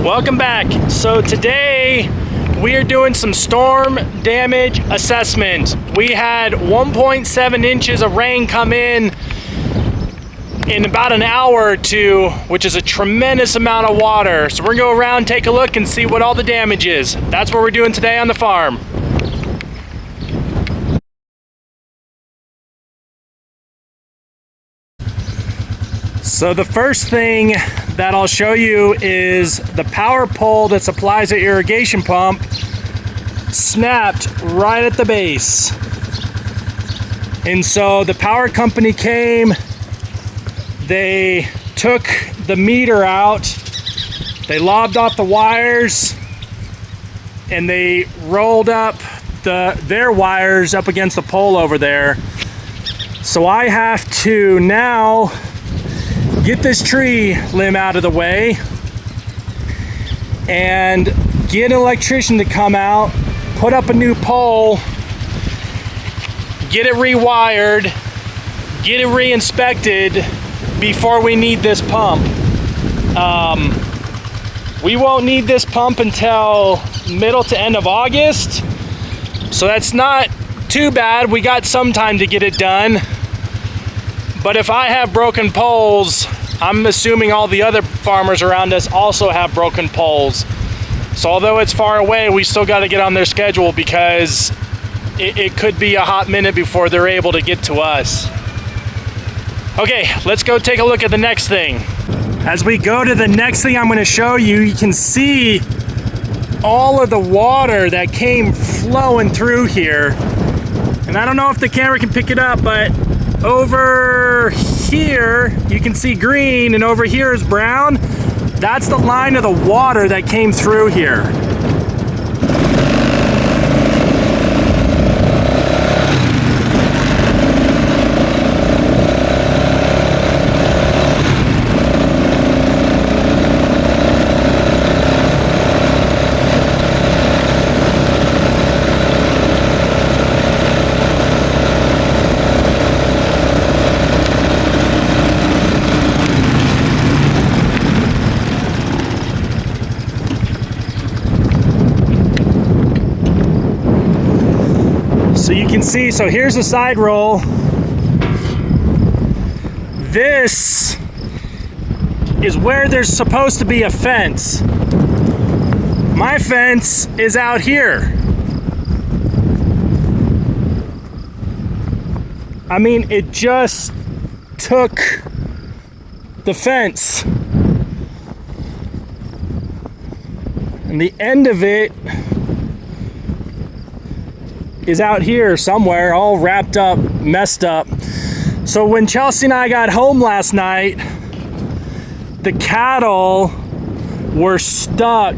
Welcome back. So today we are doing some storm damage assessment. We had 1.7 inches of rain come in about an hour or two, which is a tremendous amount of water. So we're gonna go around, take a look, and see what all the damage is. That's what we're doing today on the farm. So the first thing that I'll show you is the power pole that supplies the irrigation pump snapped right at the base. And so the power company came, they took the meter out, they lobbed off the wires, and they rolled up their wires up against the pole over there. So I have to now get this tree limb out of the way and get an electrician to come out, put up a new pole, get it rewired, get it re-inspected before we need this pump. We won't need this pump until middle to end of August, so that's not too bad. We got some time to get it done. But if I have broken poles, I'm assuming all the other farmers around us also have broken poles. So although it's far away, we still got to get on their schedule because it could be a hot minute before they're able to get to us. Okay, let's go take a look at the next thing. As we go to the next thing I'm going to show you, you can see all of the water that came flowing through here. And I don't know if the camera can pick it up, but over here you can see green and over here is brown. That's the line of the water that came through here. So you can see, so here's the side roll. This is where there's supposed to be a fence. My fence is out here. I mean, it just took the fence. And the end of it is out here somewhere, all wrapped up, messed up. So when Chelsea and I got home last night, the cattle were stuck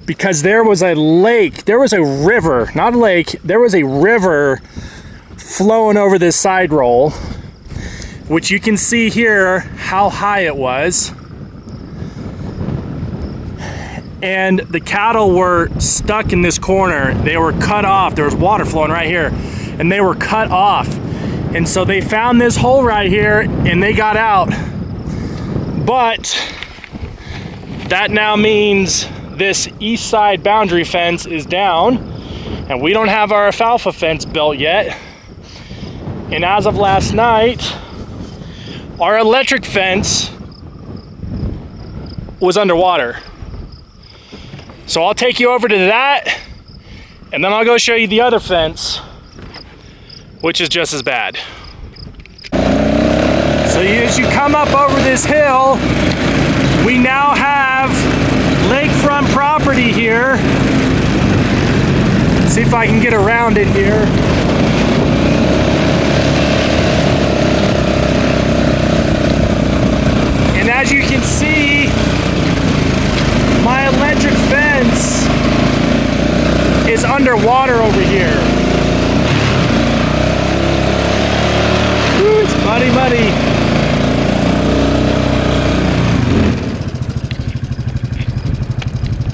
because there was a lake, there was a river, not a lake, there was a river flowing over this side roll, which you can see here how high it was. And the cattle were stuck in this corner. They were cut off. There was water flowing right here, and they were cut off. And so they found this hole right here, and they got out. But that now means this east side boundary fence is down, and we don't have our alfalfa fence built yet. And as of last night, our electric fence was underwater. So I'll take you over to that, and then I'll go show you the other fence, which is just as bad. So as you come up over this hill, we now have lakefront property here. See if I can get around it here. And as you can see, my electric fence is underwater over here. Ooh, it's muddy, muddy.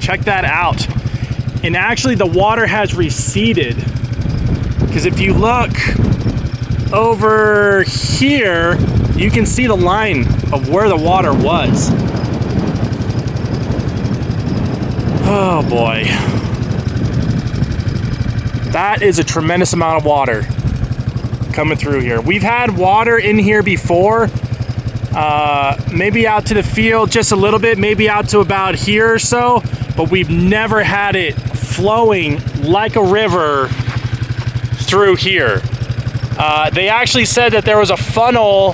Check that out. And actually the water has receded, because if you look over here, you can see the line of where the water was. Oh boy. That is a tremendous amount of water coming through here. We've had water in here before, maybe out to the field just a little bit, maybe out to about here or so, but we've never had it flowing like a river through here. They actually said that there was a funnel,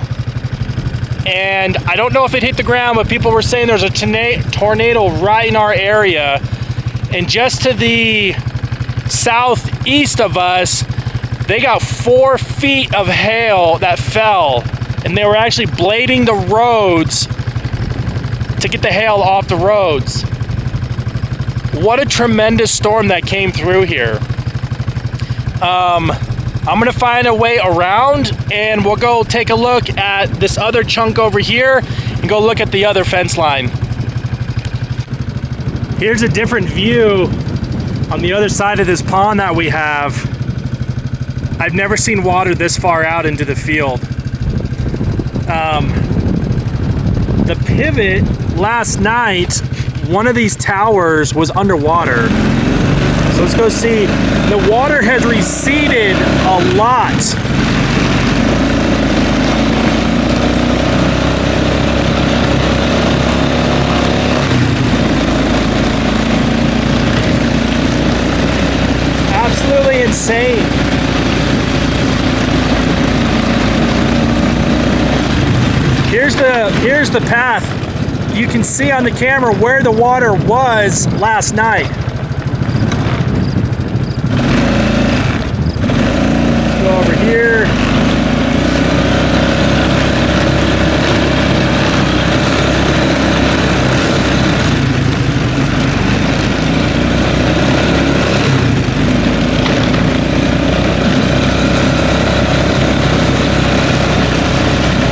and I don't know if it hit the ground, but people were saying there's a tornado right in our area. And just to the southeast of us, they got 4 feet of hail that fell, and they were actually blading the roads to get the hail off the roads. What a tremendous storm that came through here. I'm gonna find a way around, and we'll go take a look at this other chunk over here and go look at the other fence line. Here's a different view on the other side of this pond that we have. I've never seen water this far out into the field. The pivot last night, one of these towers was underwater. So let's go see. The water has receded a lot. Absolutely insane. Here's the path. You can see on the camera where the water was last night. Go over here.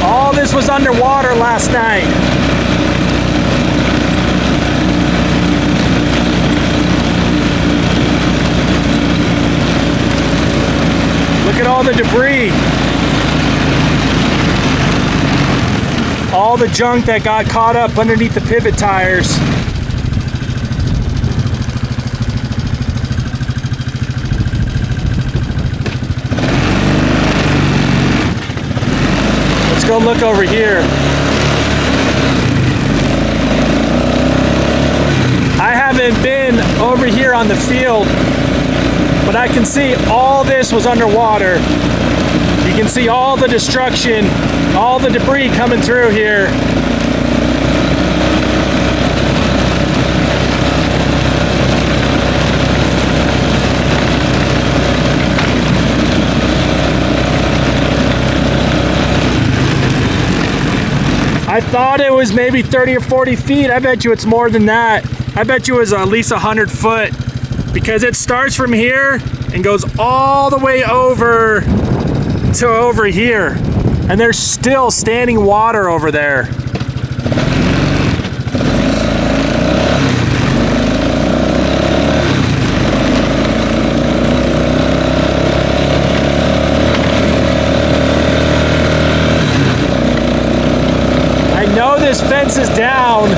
All this was underwater last night. Look at all the debris. All the junk that got caught up underneath the pivot tires. Let's go look over here. I haven't been over here on the field, but I can see all this was underwater. You can see all the destruction, all the debris coming through here. I thought it was maybe 30 or 40 feet. I bet you it's more than that. I bet you it was at least 100 foot. Because it starts from here and goes all the way over to over here. And there's still standing water over there. I know this fence is down,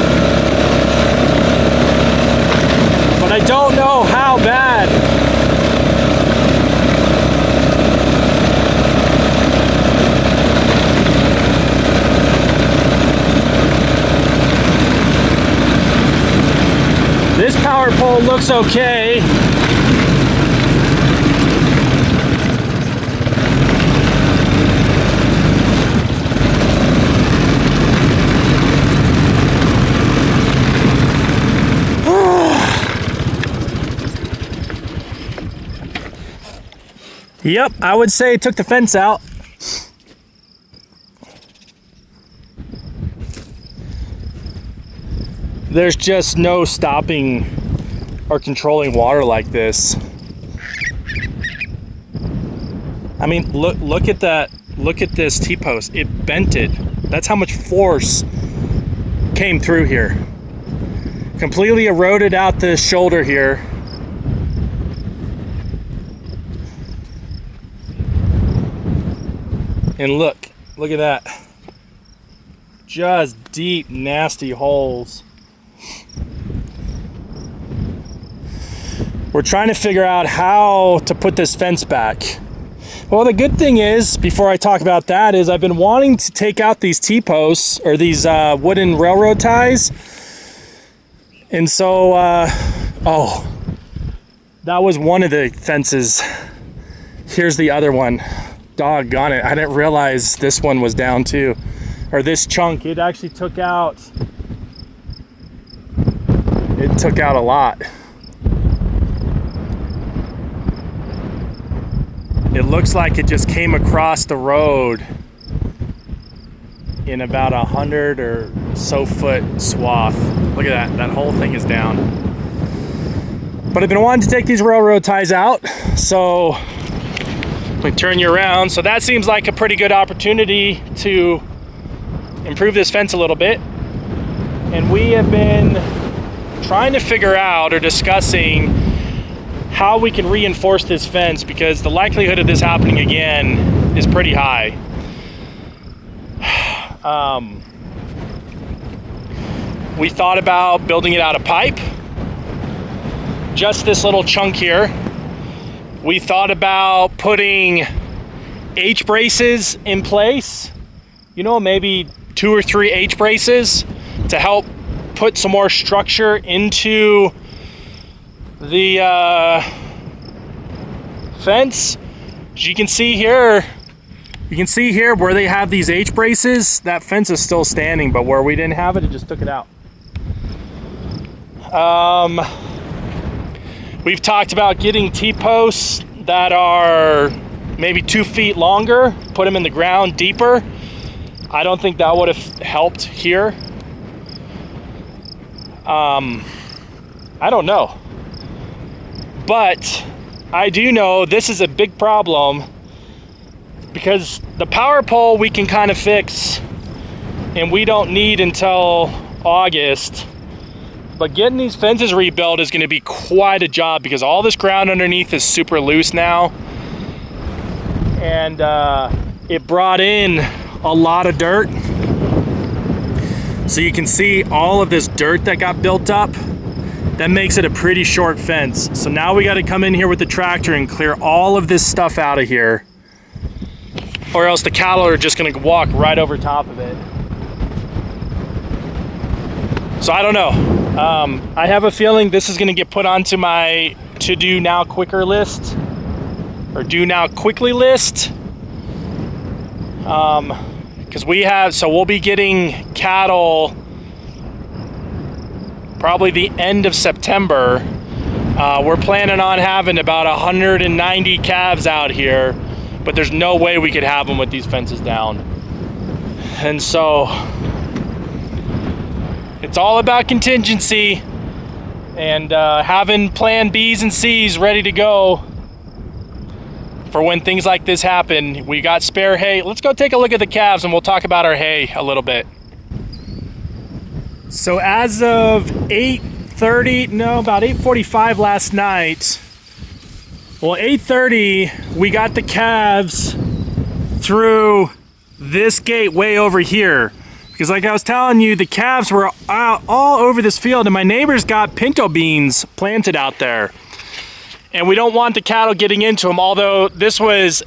but I don't know how bad. This power pole looks okay. Yep, I would say it took the fence out. There's just no stopping or controlling water like this. I mean, look at that. Look at this T-post. It bent it. That's how much force came through here. Completely eroded out the shoulder here. And look at that. Just deep, nasty holes. we're trying to figure out how to put this fence back. Well, the good thing is, before I talk about that, is I've been wanting to take out these T-posts, or these wooden railroad ties. And so, oh, that was one of the fences. Here's the other one. Doggone it, I didn't realize this one was down too. Or this chunk, it actually took out a lot. It looks like it just came across the road in about 100 or so foot swath. Look at that, that whole thing is down. But I've been wanting to take these railroad ties out, so let me turn you around. So that seems like a pretty good opportunity to improve this fence a little bit. And we have been trying to figure out, or discussing, how we can reinforce this fence, because the likelihood of this happening again is pretty high. We thought about building it out of pipe, just this little chunk here. We thought about putting H braces in place, you know, maybe 2 or 3 H braces to help put some more structure into the fence. As you can see here, where they have these H braces, that fence is still standing, but where we didn't have it, it just took it out. We've talked about getting T-posts that are maybe 2 feet longer, put them in the ground deeper. I don't think that would have helped here. I don't know. But I do know this is a big problem, because the power pole we can kind of fix and we don't need until August. But getting these fences rebuilt is going to be quite a job, because all this ground underneath is super loose now. And it brought in a lot of dirt. So you can see all of this dirt that got built up. That makes it a pretty short fence. So now we got to come in here with the tractor and clear all of this stuff out of here, or else the cattle are just going to walk right over top of it. So I don't know. I have a feeling this is going to get put onto my to do now quicker list, or do now quickly list. Because we'll be getting cattle probably the end of September. We're planning on having about 190 calves out here, but there's no way we could have them with these fences down. And so it's all about contingency and having plan B's and C's ready to go for when things like this happen. We got spare hay. Let's go take a look at the calves and we'll talk about our hay a little bit. So as of about 8:45 last night, well, 8:30, we got the calves through this gate way over here. Because like I was telling you, the calves were all over this field, and my neighbors got pinto beans planted out there. And we don't want the cattle getting into them, although this was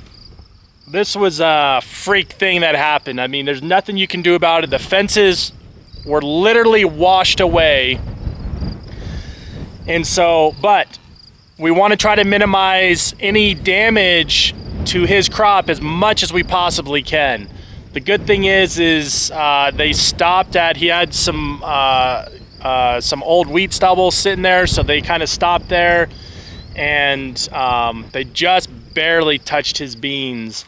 a freak thing that happened. I mean, there's nothing you can do about it. The fences were literally washed away. And so, but we want to try to minimize any damage to his crop as much as we possibly can. The good thing is they stopped at, he had some old wheat stubble sitting there, so they kind of stopped there, and they just barely touched his beans.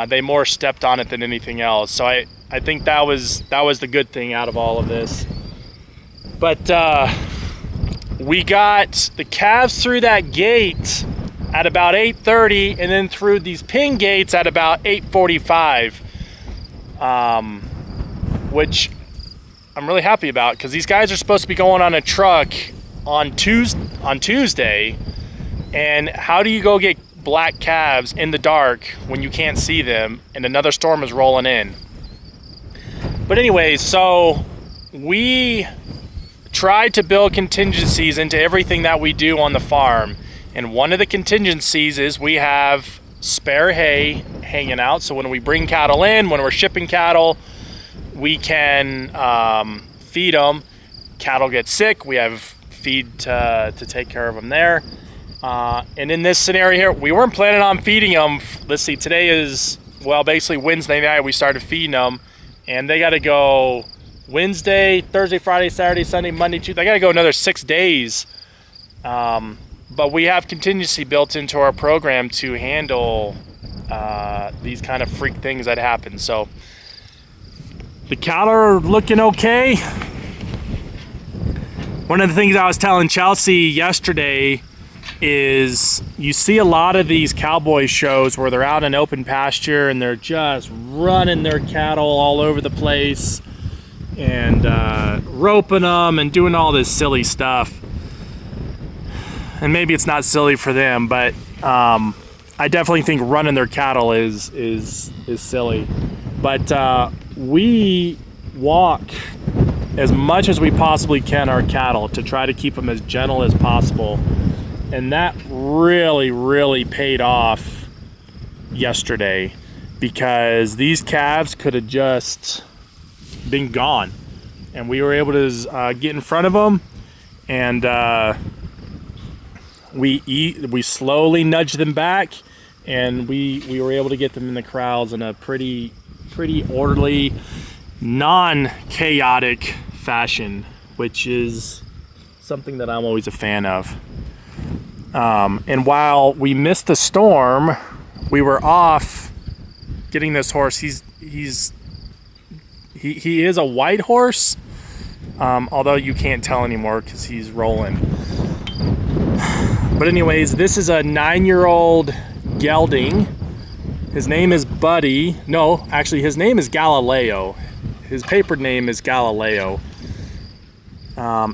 They more stepped on it than anything else. So I think that was the good thing out of all of this. But we got the calves through that gate at about 8:30, and then through these pin gates at about 8:45, which I'm really happy about, because these guys are supposed to be going on a truck on Tuesday, and how do you go get black calves in the dark when you can't see them and another storm is rolling in? But anyways, so we tried to build contingencies into everything that we do on the farm, And one of the contingencies is we have spare hay hanging out. So when we bring cattle in, when we're shipping cattle, we can feed them. Cattle get sick, we have feed to take care of them there. And in this scenario here, we weren't planning on feeding them. Let's see, today is, well, basically Wednesday night we started feeding them, and they got to go Wednesday, Thursday, Friday, Saturday, Sunday, Monday, Tuesday. They got to go another 6 days. But we have contingency built into our program to handle these kind of freak things that happen. So the cattle are looking okay. One of the things I was telling Chelsea yesterday is you see a lot of these cowboy shows where they're out in open pasture and they're just running their cattle all over the place and roping them and doing all this silly stuff. And maybe it's not silly for them, but I definitely think running their cattle is silly. But we walk as much as we possibly can our cattle to try to keep them as gentle as possible. And that really paid off yesterday, because these calves could have just been gone. And we were able to get in front of them, and we slowly nudged them back, and we were able to get them in the corrals in a pretty orderly, non-chaotic fashion, which is something that I'm always a fan of. And while we missed the storm, we were off getting this horse. He is a white horse, although you can't tell anymore because he's rolling. But anyways, this is a 9-year-old gelding. His name is Buddy. No, actually his name is Galileo. His papered name is Galileo.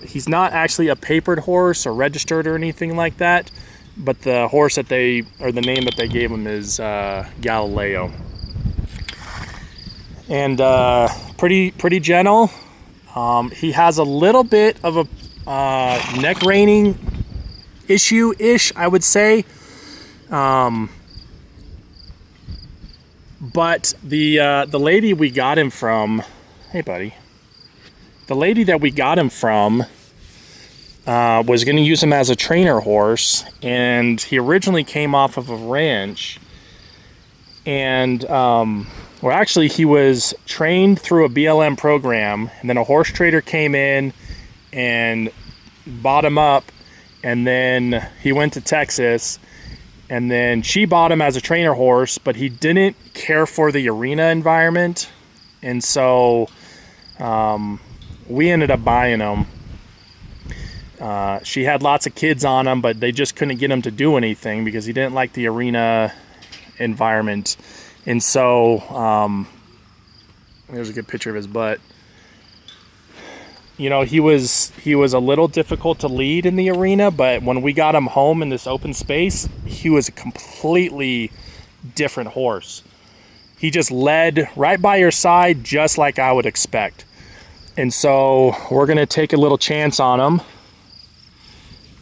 He's not actually a papered horse or registered or anything like that, but the horse that the name that they gave him is Galileo. And pretty gentle. He has a little bit of a neck reining issue-ish, I would say. But the lady we got him from, hey buddy, the lady that we got him from was going to use him as a trainer horse, and he originally came off of a ranch, and well, actually he was trained through a BLM program, and then a horse trader came in and bought him up, and then he went to Texas, and then she bought him as a trainer horse, but he didn't care for the arena environment, and so we ended up buying him. She had lots of kids on him, but they just couldn't get him to do anything because he didn't like the arena environment. And so there's a good picture of his butt. You know, he was a little difficult to lead in the arena, but when we got him home in this open space, he was a completely different horse. He just led right by your side, just like I would expect. And so we're going to take a little chance on him.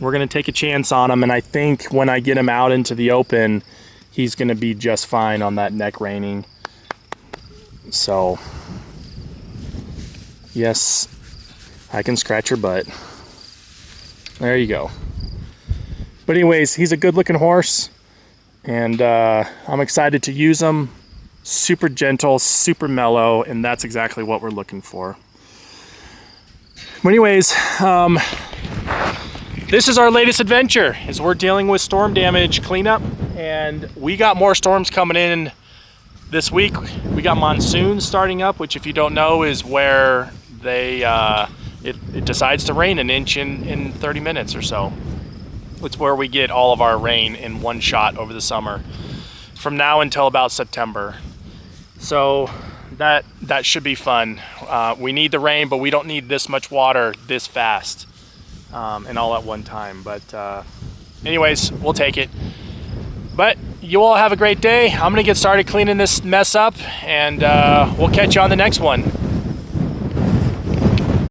We're going to take a chance on him, and I think when I get him out into the open, he's going to be just fine on that neck reining. So, yes, I can scratch your butt. There you go. But anyways, he's a good-looking horse, and I'm excited to use him. Super gentle, super mellow, and that's exactly what we're looking for. But anyways, this is our latest adventure, is we're dealing with storm damage cleanup, and we got more storms coming in this week. We got monsoons starting up, which if you don't know is where they it decides to rain an inch in 30 minutes or so. It's where we get all of our rain in one shot over the summer from now until about September. So that should be fun. We need the rain, but we don't need this much water this fast and all at one time. But anyways, we'll take it. But you all have a great day. I'm gonna get started cleaning this mess up, and we'll catch you on the next one.